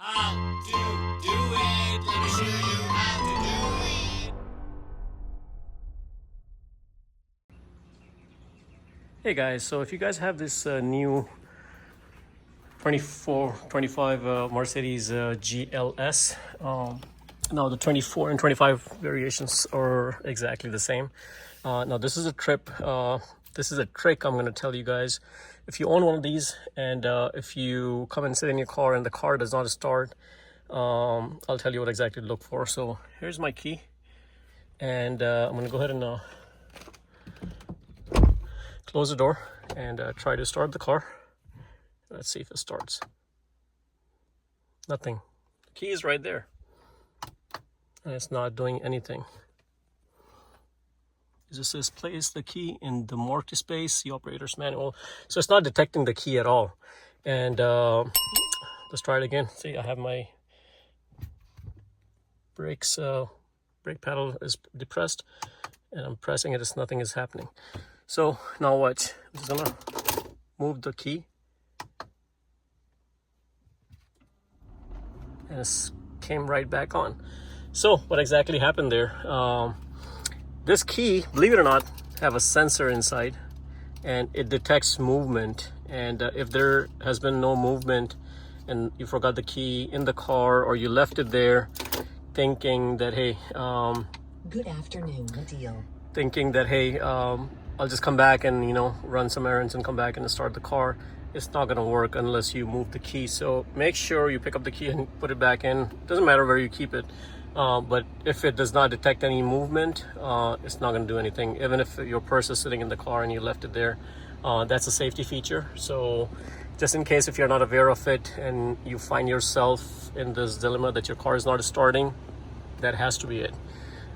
How to do it. Let me show you how to do it. Hey guys, so if you guys have this new 25 Mercedes GLS, now the 24 and 25 variations are exactly the same. Now this is a trick I'm going to tell you guys. If you own one of these and if you come and sit in your car and the car does not start, I'll tell you what exactly to look for. So here's my key, and I'm going to go ahead and close the door and try to start the car. Let's see if it starts. Nothing. The key is right there and it's not doing anything. It just says place the key in the marked space, the operator's manual. So it's not detecting the key at all. And let's try it again. See, I have my brakes, brake pedal is depressed and I'm pressing it, as nothing is happening. So now what? I'm just gonna move the key and it came right back on. So what exactly happened there? This key, believe it or not, have a sensor inside and it detects movement. And if there has been no movement and you forgot the key in the car or you left it there thinking that, hey, good afternoon, Adil. Thinking that, hey, I'll just come back and, run some errands and come back and start the car, it's not going to work unless you move the key. So make sure you pick up the key and put it back in. Doesn't matter where you keep it. But if it does not detect any movement, it's not going to do anything. Even if your purse is sitting in the car and you left it there, that's a safety feature. So just in case if you're not aware of it and you find yourself in this dilemma that your car is not starting, that has to be it.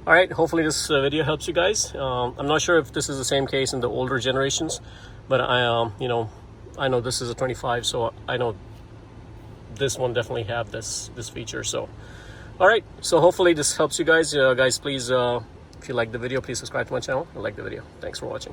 All right, hopefully this video helps you guys. I'm not sure if this is the same case in the older generations, but I know this is a 25, so I know this one definitely have this feature. So all right, so hopefully this helps you guys. Guys, please, if you like the video, please subscribe to my channel and like the video. Thanks for watching.